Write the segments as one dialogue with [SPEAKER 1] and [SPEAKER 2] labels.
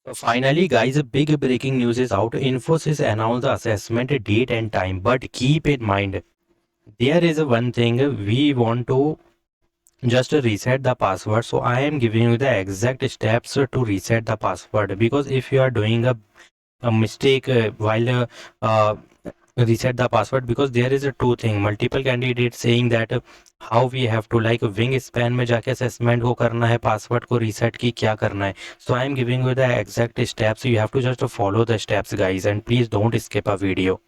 [SPEAKER 1] So finally, guys, a big breaking news is out. Infosys announced the assessment date and time, but keep in mind there is one thing we want to just reset the password. So I am giving you the exact steps to reset the password, because if you are doing a mistake while reset the password, because there is a two thing, multiple candidates saying that how we have to like wing span में जाके assessment को करना है, password को reset की क्या करना है. So I am giving you the exact steps. You have to just follow the steps guys, and please don't skip a video.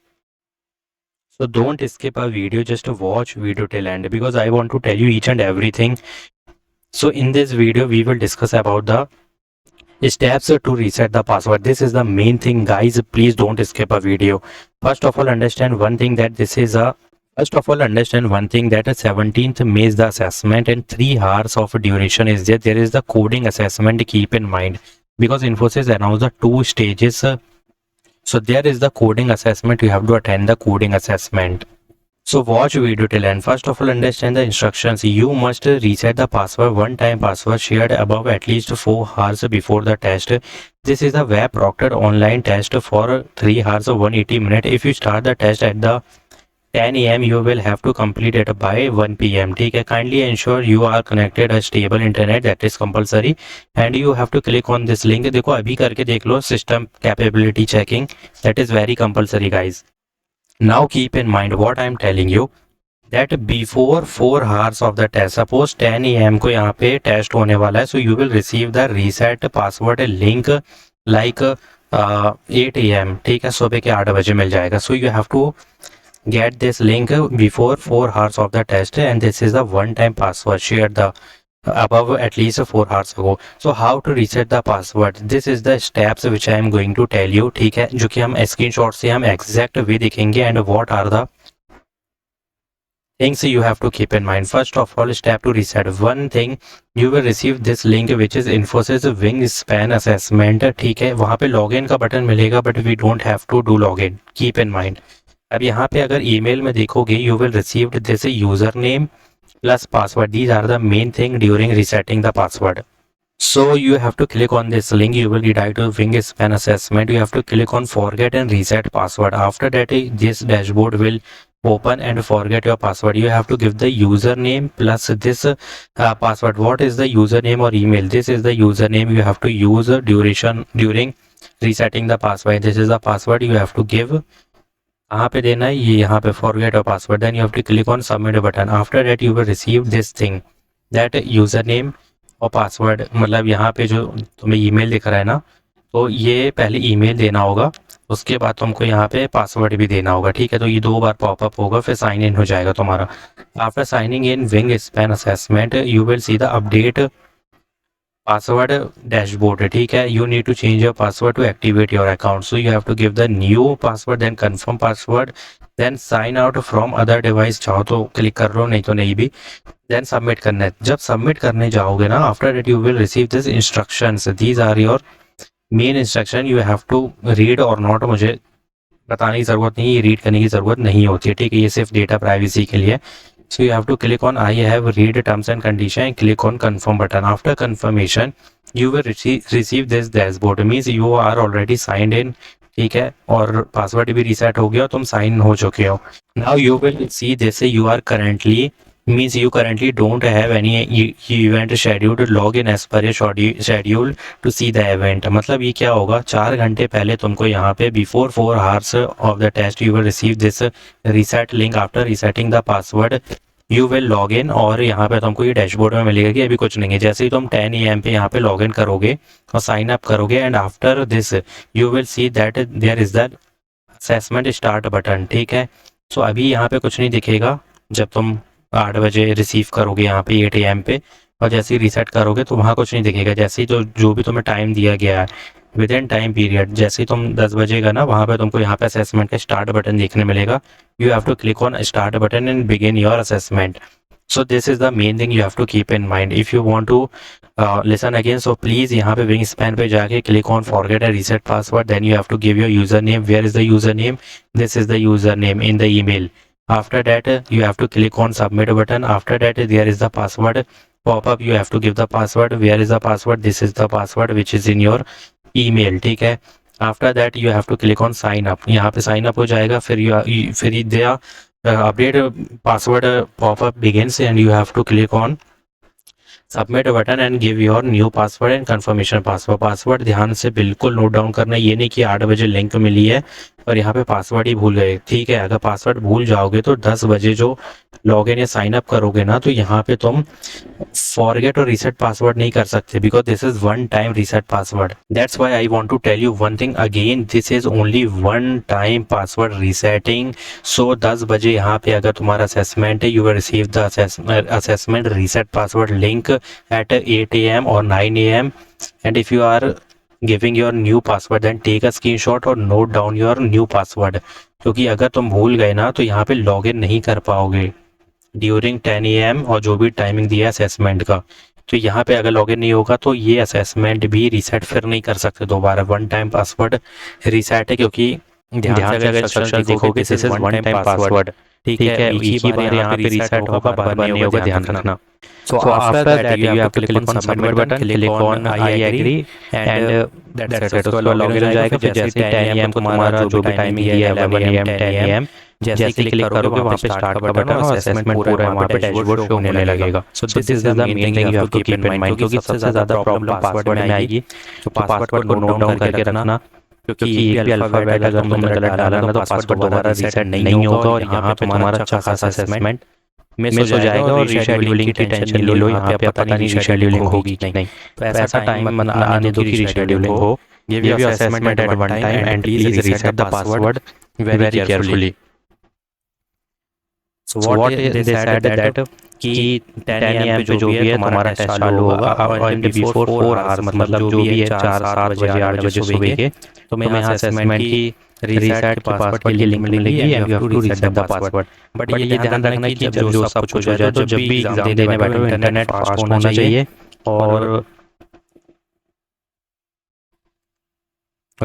[SPEAKER 1] So don't skip a video, just watch video till end, because I want to tell you each and everything. So in this video we will discuss about the steps to reset the password. This is the main thing guys, please don't skip a video. First of all, understand one thing, that this is a First of all, understand one thing, that 17th May is the assessment and 3 hours of duration is there. There is the coding assessment, keep in mind, because Infosys announced the 2 stages. So there is the coding assessment, you have to attend the coding assessment. So watch video till end. First of all, understand the instructions. You must reset the password, one-time password shared above at least 4 hours before the test. This is a web proctored online test for 3 hours or 180 minutes. If you start the test at the 10 a.m. you will have to complete it by 1 p.m. ठीक है. Kindly ensure you are connected a stable internet, that is compulsory, and you have to click on this link. देखो अभी करके देख लो, system capability checking, that is very compulsory guys. Now keep in mind what I am telling you, that before 4 hours of the test, suppose 10 a.m. को यहाँ पे test होने वाला है, so you will receive the reset password link like 8 a.m. ठीक है, सुबह के 8 बजे मिल जाएगा. So you have to get this link before 4 hours of the test, and this is the one time password shared the above at least 4 hours ago. So how to reset the password, this is the steps which I am going to tell you. ठीक है, जो कि हम screenshot से हम exact वे देखेंगे, and what are the things you have to keep in mind. First of all, step to reset. One thing, you will receive this link which is Infosys Wingspan Assessment. ठीक है, वहाँ पे login का button मिलेगा, but we don't have to do login. Keep in mind. अब यहाँ पे अगर ईमेल में देखोगे, you will receive this username plus password. These are the main thing during resetting the password. So you have to click on this link. You will redirect to Wingspan Assessment. You have to click on forget and reset password. After that, this dashboard will open and forget your password. You have to give the username plus this password. What is the username or email? This is the username you have to use during resetting the password. This is the password you have to give. कहाँ पे देना है, ये यहाँ पे forget your password. Then you have to click on submit button. After that you will receive this thing, that username और password, मतलब यहाँ पे जो तुम्हें ईमेल दिख रहा है ना, तो ये पहले ईमेल देना होगा, उसके बाद तुमको यहाँ पे पासवर्ड भी देना होगा. ठीक है, तो ये 2 बार पॉपअप होगा, फिर साइन इन हो जाएगा तुम्हारा. After signing in wing span assessment, you will see the update password dashboard. ठीक है, you need to change your password to activate your account. So you have to give the new password, then confirm password, then sign out from other device. चाहो तो click कर लो, नहीं तो नहीं भी. then submit करना है. जब submit करने जाओगे ना, after that you will receive this instructions. These are your main instruction. You have to read or not. मुझे बताने की ज़रूरत नहीं, रीड करने की ज़रूरत नहीं होती है. ठीक है, ये सिर्फ डेटा प्राइवेसी के लिए. So you have to click on I have read terms and condition and click on confirm button. After confirmation, you will receive this dashboard. Means you are already signed in. ठीक है, और password भी reset हो गया, तुम sign हो चुके हो. Now you will see this. You are currently, means you currently don't have any event scheduled. Log in as per schedule to see the event. मतलब ये क्या होगा, 4 घंटे पहले तुमको यहाँ पे before 4 hours of the test you will receive this reset link. After resetting the password you will log in, और यहाँ पे तुमको ये डैशबोर्ड में मिलेगा कि अभी कुछ नहीं है. जैसे ही तुम 10 AM पे यहाँ पे लॉग इन करोगे और साइन अप करोगे, and after this you will see that there is the assessment start button. ठीक है, सो अभी यहाँ पे कुछ नहीं दिखेगा. जब तुम 8 बजे रिसीव करोगे यहाँ पे 8 AM पे, और जैसे ही रीसेट करोगे तो वहाँ कुछ नहीं दिखेगा. जैसे ही जो भी तुम्हें टाइम दिया गया है विद इन टाइम पीरियड, जैसे ही तुम 10 बजे का ना, वहाँ पे तुमको यहाँ पे असेसमेंट का स्टार्ट बटन देखने मिलेगा. You have to click on start button and begin your assessment. So this is the main thing you have to keep in mind. If you want to listen again, so please यहाँ पे wing span पे जाके click on forget and reset password. Then you have to give your user name. Where is the user name? This is the user name in the email. After that you have to click on submit button. After that there is the password pop up. You have to give the password. Where is the password? This is the password which is in your email, ठीक है। After that you have to click on sign up, यहाँ पे sign up हो जाएगा, फिर the update password popup begins and you have to click on submit button and give your new password and confirmation password. Password ध्यान से बिल्कुल note down करना, ये नहीं कि 8 बजे लिंक मिली है और यहाँ पे पासवर्ड ही भूल गए, ठीक है। अगर पासवर्ड भूल जाओगे तो 10 बजे जो लॉगिन या साइन अप करोगे ना, तो यहाँ पे तुम फॉरगेट और रीसेट पासवर्ड नहीं कर सकते, because this is one time reset password. That's why I want to tell you one thing again, this is only one time password resetting. So 10 बजे यहाँ पे अगर तुम्हारा असेसमेंट है, you will receive the assessment reset password link at 8 AM or 9 AM, and if you are giving your new password then take a screenshot और note down your new password, क्योंकि अगर तुम भूल गए ना तो यहाँ पे लॉगिन नहीं कर पाओगे ड्यूरिंग 10 AM और जो भी टाइमिंग दिया है असेसमेंट का। तो यहाँ पे अगर लॉगिन नहीं होगा तो ये असेसमेंट भी रीसेट फिर नहीं कर सकते दोबारा, वन टाइम पासवर्ड रीसेट है। क्योंकि ध्यान से अगर इंस्ट्रक्शन देखोगे this is one time password, ठीक है, एक ही बार यहाँ पे रीसेट होगा, बार बार नहीं होगा, ध्यान रखना। So after that you have to click on submit button, click on I agree and that's it। उसको लॉगिन हो जाएगा। फिर जैसे 10 AM तुम्हारा जो भी टाइमिंग दिया है 11 AM 10 AM, जैसे ही क्लिक करोगे वहाँ पे स्टार्ट का बटन और असेसमेंट पूरा है, वहाँ पे डैशबोर्ड शो होने लगेगा। So this is the main thing you have to keep in mind, क्योंकि सबसे ज़्यादा प्रॉब्लम पासवर्ड में आएगी। तो पासवर्ड को नोट डाउन करके रखना, क्योंकि एक भी अल्फाबेट अगर तुमने गलत डाला ना तो पासवर्ड दोबारा रीसेट नहीं होगा और यहाँ पे तुम्हारा अच्छा खासा असेसमेंट मिस हो जाएगा और रीशेड्यूलिंग की टेंशन ले लो, यहाँ पे पता नहीं रीशेड्यूलिंग होगी कि नहीं। तो ऐसा टाइम आने दो कि रीशेड्यूलिंग हो। Give your assessment at one time and please reset the password very carefully. So what they said that कि 10 AM पे जो भी है तुम्हारा टेस्ट चालू होगा और बिफोर 4 आवर्स, मतलब जो भी है 4-7 बजे 8 बजे सुबह के, तो मैं यहाँ असेसमेंट की रीसेट पासवर्ड की लिंक मिलेगी and you have to reset the password. But ये ध्यान रखना कि जब जो सब कुछ हो जाए तो जब भी एग्जाम देने बैठो इंटरनेट फास्ट होना चाहिए और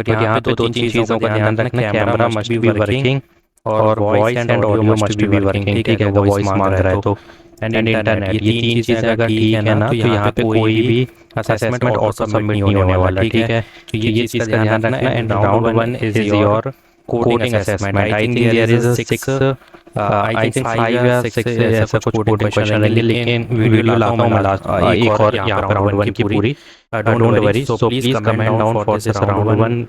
[SPEAKER 1] यहाँ पे 2-3 चीज़ों का ध्यान रखना, कैमरा मस्ट बी वर्किंग और voice and audio must be working, ठीक है। अगर वॉइस मांग रहा है तो एंड इंटरनेट, ये 3 चीज़ें अगर ठीक है ना तो यहाँ पे कोई भी असेसमेंट और सबमिट नहीं होने वाला, ठीक है। तो ये चीज़ का ध्यान रखना। And round 1 is your coding assessment. I think there is 6 I think 5 या 6 ऐसा कुछ कोडिंग क्वेश्चन रहेंगे, लेकिन वीडियो लाता हूँ मैं लास्ट एक और यहाँ पे राउंड 1 की पूरी। Don't worry, so please comment down for this round 1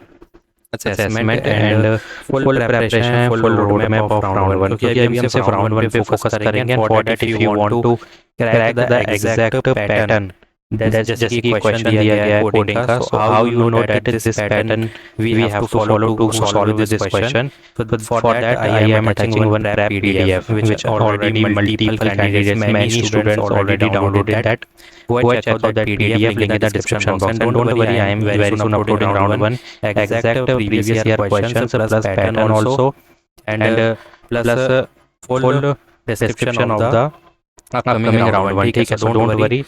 [SPEAKER 1] assessment and full preparation, full roadmap of round 1, क्योंकि अभी हम सिर्फ round 1 पे फोकस करेंगे। and for that if you want to crack the exact pattern, जैसे कि क्वेश्चन दिया गया है कोडिंग का, so how you know that this pattern we have to follow to solve this question. So for that I am attaching one prep PDF which already multiple candidates, many students already downloaded that. Go and check out that PDF, link in the description box. And don't worry, I am very soon uploading round 1 exact previous year questions plus pattern also and plus full description of the upcoming round 1, ठीक है। So don't worry,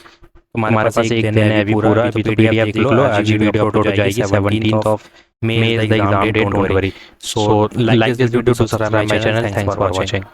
[SPEAKER 1] हमारे पास एक दिन है अभी पूरा, अभी तो PDF देख लो, आज वीडियो अपलोड हो जाएगी 17th of May is the exam date, don't worry. So like this video to subscribe my channel. Thanks for watching.